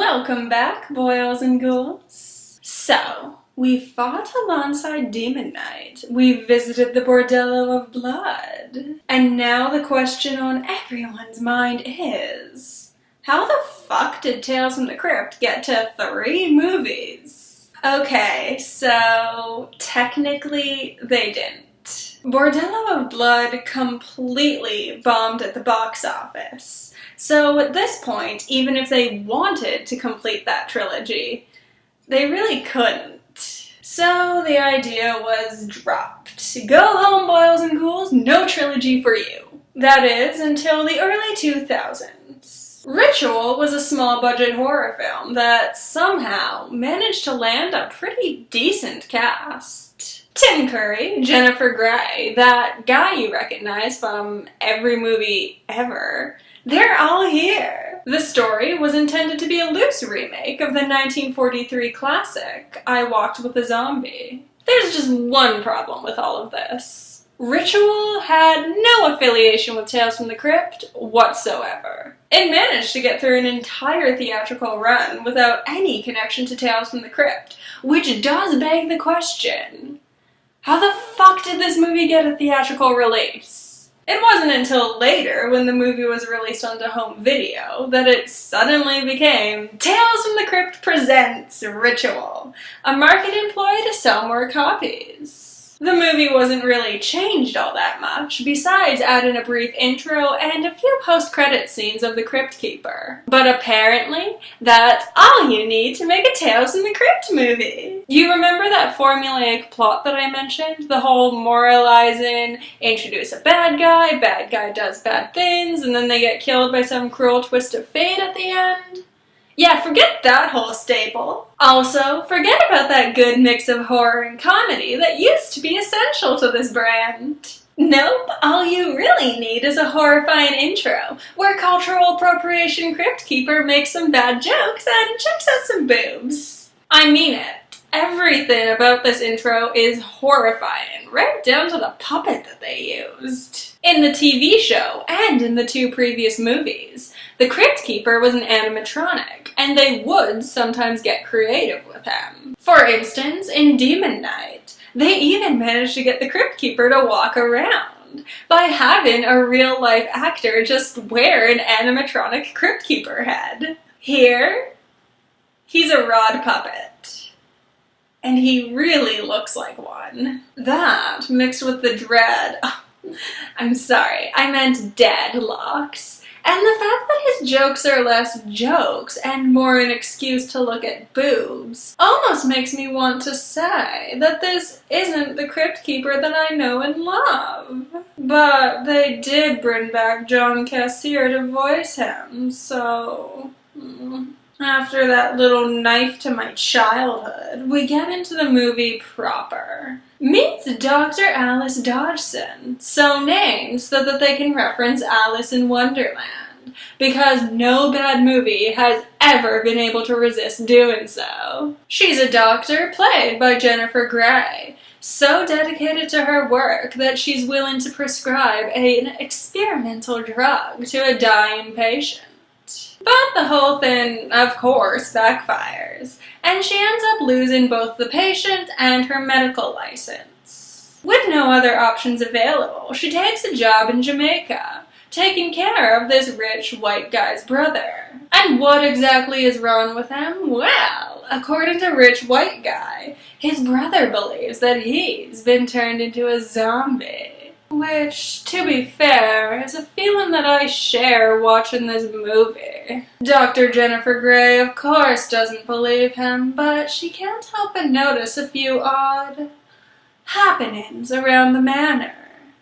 Welcome back, boils and ghouls. So, we fought alongside Demon Knight, we visited the Bordello of Blood, and now the question on everyone's mind is, how the fuck did Tales from the Crypt get to 3 movies? Okay, so technically they didn't. Bordello of Blood completely bombed at the box office. So at this point, even if they wanted to complete that trilogy, they really couldn't. So the idea was dropped. Go home, boils and ghouls, no trilogy for you. That is, until the early 2000s. Ritual was a small-budget horror film that somehow managed to land a pretty decent cast. Tim Curry, Jennifer Grey, that guy you recognize from every movie ever, they're all here. The story was intended to be a loose remake of the 1943 classic, I Walked with a Zombie. There's just one problem with all of this. Ritual had no affiliation with Tales from the Crypt whatsoever. It managed to get through an entire theatrical run without any connection to Tales from the Crypt, which does beg the question, how the fuck did this movie get a theatrical release? It wasn't until later, when the movie was released onto home video, that it suddenly became Tales from the Crypt Presents Ritual, a marketing ploy to sell more copies. The movie wasn't really changed all that much, besides adding a brief intro and a few post-credit scenes of the Crypt Keeper. But apparently, that's all you need to make a Tales from the Crypt movie. You remember that formulaic plot that I mentioned? The whole moralizing, introduce a bad guy does bad things, and then they get killed by some cruel twist of fate at the end? Yeah, forget that whole staple. Also, forget about that good mix of horror and comedy that used to be essential to this brand. Nope, all you really need is a horrifying intro, where cultural appropriation Crypt Keeper makes some bad jokes and checks out some boobs. I mean it. Everything about this intro is horrifying, right down to the puppet that they used. In the TV show, and in the 2 previous movies, the Crypt Keeper was an animatronic, and they would sometimes get creative with him. For instance, in Demon Knight, they even managed to get the Crypt Keeper to walk around by having a real-life actor just wear an animatronic Crypt Keeper head. Here, he's a rod puppet. And he really looks like one. That, mixed with the dread, I'm sorry, I meant deadlocks, and the fact that his jokes are less jokes and more an excuse to look at boobs, almost makes me want to say that this isn't the Crypt Keeper that I know and love. But they did bring back John Cassier to voice him, so... After that little knife to my childhood, we get into the movie proper. Meets Dr. Alice Dodgson, so named so that they can reference Alice in Wonderland, because no bad movie has ever been able to resist doing so. She's a doctor played by Jennifer Grey, so dedicated to her work that she's willing to prescribe an experimental drug to a dying patient. But the whole thing, of course, backfires, and she ends up losing both the patient and her medical license. With no other options available, she takes a job in Jamaica, taking care of this rich white guy's brother. And what exactly is wrong with him? Well, according to Rich White Guy, his brother believes that he's been turned into a zombie. Which, to be fair, is a feeling that I share watching this movie. Dr. Jennifer Grey, of course, doesn't believe him, but she can't help but notice a few odd happenings around the manor.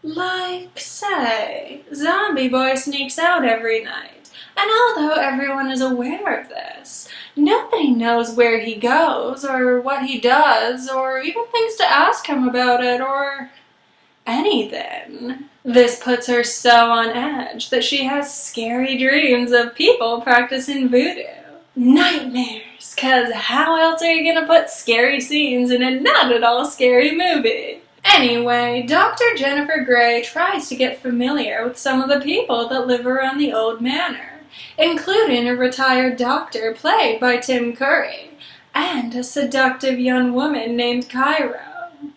Like, say, Zombie Boy sneaks out every night, and although everyone is aware of this, nobody knows where he goes, or what he does, or even thinks to ask him about it, or anything. This puts her so on edge that she has scary dreams of people practicing voodoo. Nightmares, cause how else are you gonna put scary scenes in a not at all scary movie? Anyway, Dr. Jennifer Grey tries to get familiar with some of the people that live around the old manor, including a retired doctor played by Tim Curry, and a seductive young woman named Cairo.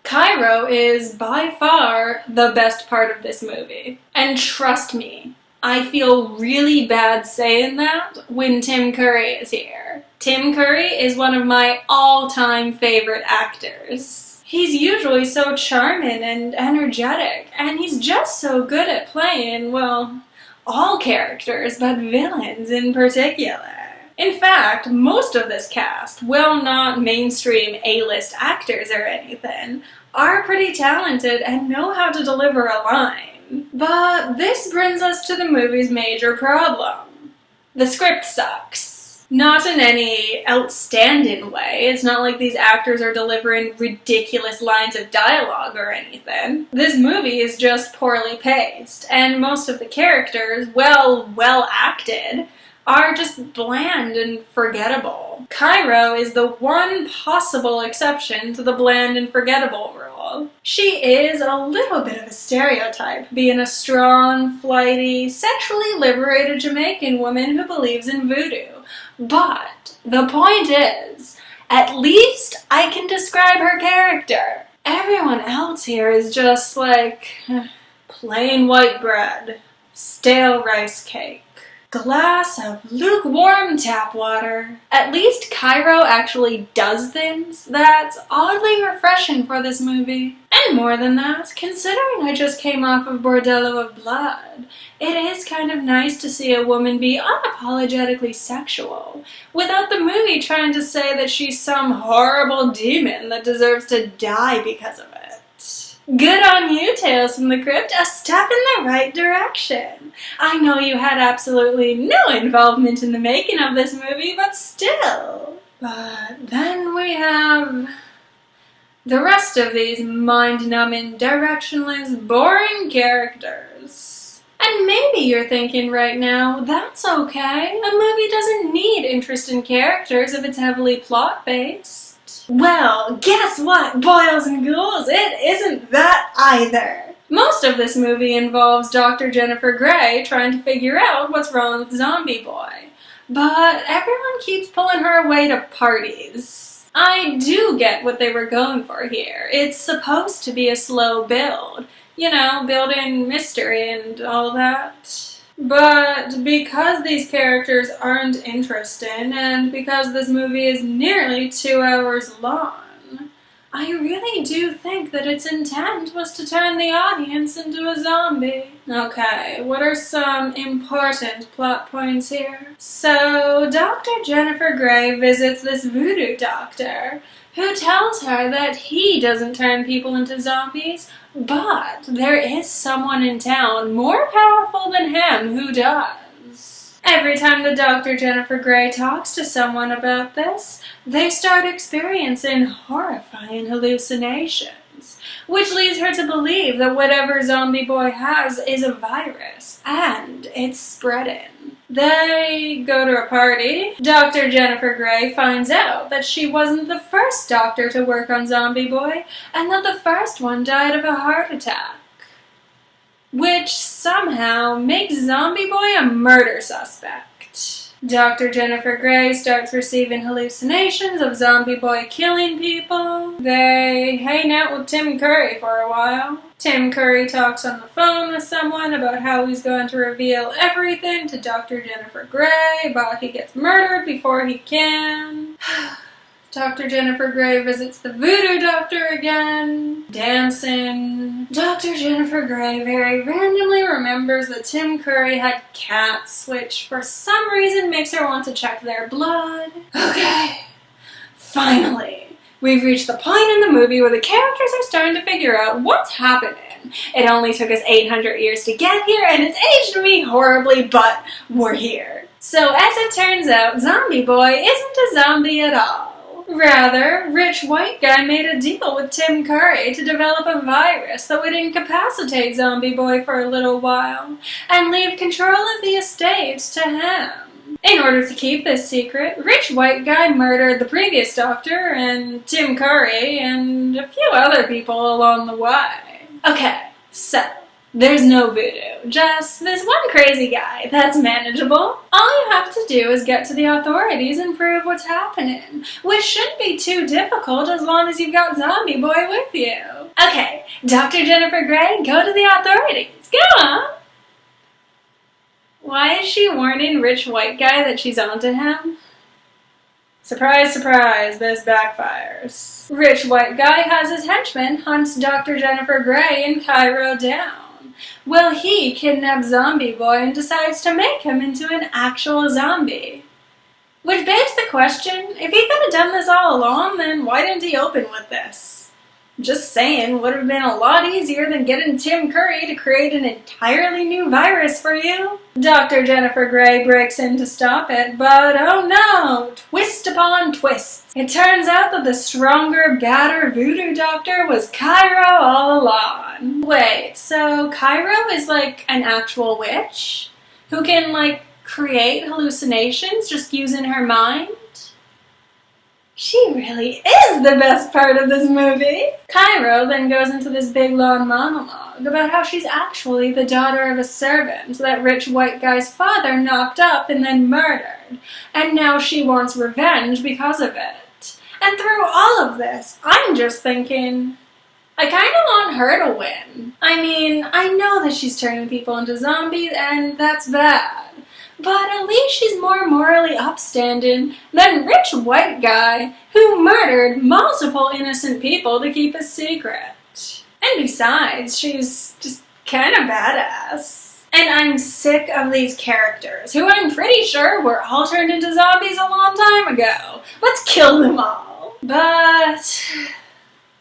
Cairo is by far the best part of this movie. And trust me, I feel really bad saying that when Tim Curry is here. Tim Curry is one of my all-time favorite actors. He's usually so charming and energetic, and he's just so good at playing, well, all characters, but villains in particular. In fact, most of this cast, while not mainstream A-list actors or anything, are pretty talented and know how to deliver a line. But this brings us to the movie's major problem. The script sucks. Not in any outstanding way. It's not like these actors are delivering ridiculous lines of dialogue or anything. This movie is just poorly paced, and most of the characters, well acted, are just bland and forgettable. Cairo is the one possible exception to the bland and forgettable rule. She is a little bit of a stereotype, being a strong, flighty, sexually liberated Jamaican woman who believes in voodoo. But the point is, at least I can describe her character. Everyone else here is just like plain white bread, stale rice cake, glass of lukewarm tap water. At least Cairo actually does things that's oddly refreshing for this movie. And more than that, considering I just came off of Bordello of Blood, it is kind of nice to see a woman be unapologetically sexual, without the movie trying to say that she's some horrible demon that deserves to die because of it. Good on you, Tales from the Crypt, a step in the right direction. I know you had absolutely no involvement in the making of this movie, but still. But then we have the rest of these mind-numbing, directionless, boring characters. And maybe you're thinking right now, that's okay. A movie doesn't need interesting characters if it's heavily plot-based. Well, guess what, boils and ghouls? It isn't that either. Most of this movie involves Dr. Jennifer Grey trying to figure out what's wrong with Zombie Boy. But everyone keeps pulling her away to parties. I do get what they were going for here. It's supposed to be a slow build. You know, building mystery and all that. But because these characters aren't interesting, and because this movie is nearly 2 hours long, I really do think that its intent was to turn the audience into a zombie. Okay, what are some important plot points here? So, Dr. Jennifer Grey visits this voodoo doctor, who tells her that he doesn't turn people into zombies, but there is someone in town more powerful than him who does. Every time the Dr. Jennifer Grey talks to someone about this, they start experiencing horrifying hallucinations, which leads her to believe that whatever Zombie Boy has is a virus, and it's spreading. They go to a party. Dr. Jennifer Grey finds out that she wasn't the first doctor to work on Zombie Boy, and that the first one died of a heart attack. Which somehow makes Zombie Boy a murder suspect. Dr. Jennifer Grey starts receiving hallucinations of Zombie Boy killing people. They hang out with Tim Curry for a while. Tim Curry talks on the phone with someone about how he's going to reveal everything to Dr. Jennifer Grey, but he gets murdered before he can. Dr. Jennifer Grey visits the voodoo doctor again, dancing. Dr. Jennifer Grey very randomly remembers that Tim Curry had cats, which for some reason makes her want to check their blood. Okay, finally. We've reached the point in the movie where the characters are starting to figure out what's happening. It only took us 800 years to get here, and it's aged me horribly, but we're here. So as it turns out, Zombie Boy isn't a zombie at all. Rather, rich white guy made a deal with Tim Curry to develop a virus that would incapacitate Zombie Boy for a little while, and leave control of the estate to him. In order to keep this secret, rich white guy murdered the previous doctor and Tim Curry and a few other people along the way. Okay, so There's no voodoo, just this one crazy guy. That's manageable. All you have to do is get to the authorities and prove what's happening, which shouldn't be too difficult as long as you've got Zombie Boy with you. Okay, Dr. Jennifer Grey, go to the authorities. Go on! Why is she warning rich white guy that she's onto him? Surprise, surprise, this backfires. Rich white guy has his henchman hunts Dr. Jennifer Grey and Cairo down. Well, he kidnaps Zombie Boy and decides to make him into an actual zombie. Which begs the question, if he could have done this all along, then why didn't he open with this? Just saying, would have been a lot easier than getting Tim Curry to create an entirely new virus for you. Dr. Jennifer Grey breaks in to stop it, but oh no, twist upon twist. It turns out that the stronger, badder voodoo doctor was Cairo all along. Wait, so Cairo is like an actual witch? Who can like create hallucinations just using her mind? She really is the best part of this movie. Cairo then goes into this big long monologue about how she's actually the daughter of a servant that rich white guy's father knocked up and then murdered, and now she wants revenge because of it. And through all of this, I'm just thinking, I kind of want her to win. I mean, I know that she's turning people into zombies, and that's bad. But at least she's more morally upstanding than rich white guy who murdered multiple innocent people to keep a secret. And besides, she's just kind of badass. And I'm sick of these characters, who I'm pretty sure were all turned into zombies a long time ago. Let's kill them all. But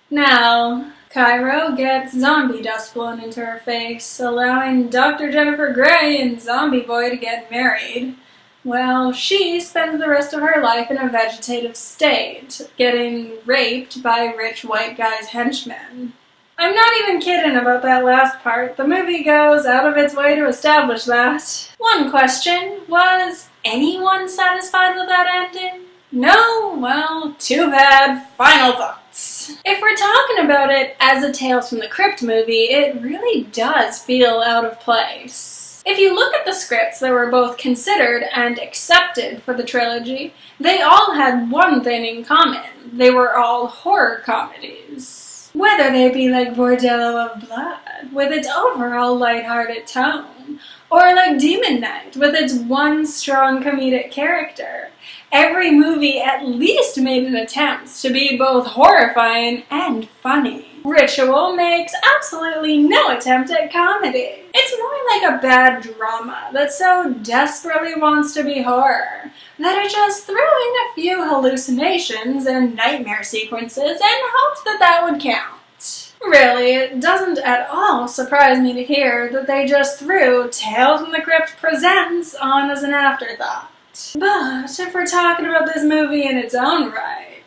now Cairo gets zombie dust blown into her face, allowing Dr. Jennifer Grey and Zombie Boy to get married. Well, she spends the rest of her life in a vegetative state, getting raped by rich white guy's henchmen. I'm not even kidding about that last part. The movie goes out of its way to establish that. One question, was anyone satisfied with that ending? No? Well, too bad. Final thoughts. If we're talking about it as a Tales from the Crypt movie, it really does feel out of place. If you look at the scripts that were both considered and accepted for the trilogy, they all had one thing in common. They were all horror comedies. Whether they be like Bordello of Blood, with its overall lighthearted tone, or like Demon Knight, with its one strong comedic character. Every movie at least made an attempt to be both horrifying and funny. Ritual makes absolutely no attempt at comedy. It's more like a bad drama that so desperately wants to be horror that it just threw in a few hallucinations and nightmare sequences and hoped that that would count. Really, it doesn't at all surprise me to hear that they just threw Tales from the Crypt Presents on as an afterthought. But if we're talking about this movie in its own right,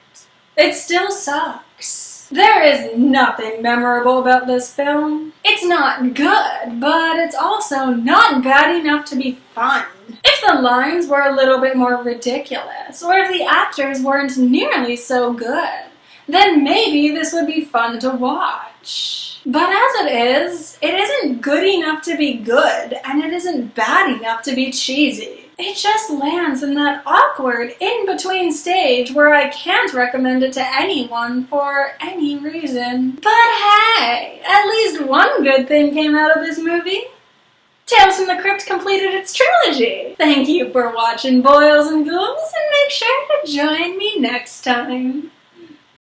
it still sucks. There is nothing memorable about this film. It's not good, but it's also not bad enough to be fun. If the lines were a little bit more ridiculous, or if the actors weren't nearly so good, then maybe this would be fun to watch. But as it isn't good enough to be good, and it isn't bad enough to be cheesy. It just lands in that awkward in-between stage where I can't recommend it to anyone for any reason. But hey, at least one good thing came out of this movie. Tales from the Crypt completed its trilogy. Thank you for watching, boils and ghouls, and make sure to join me next time.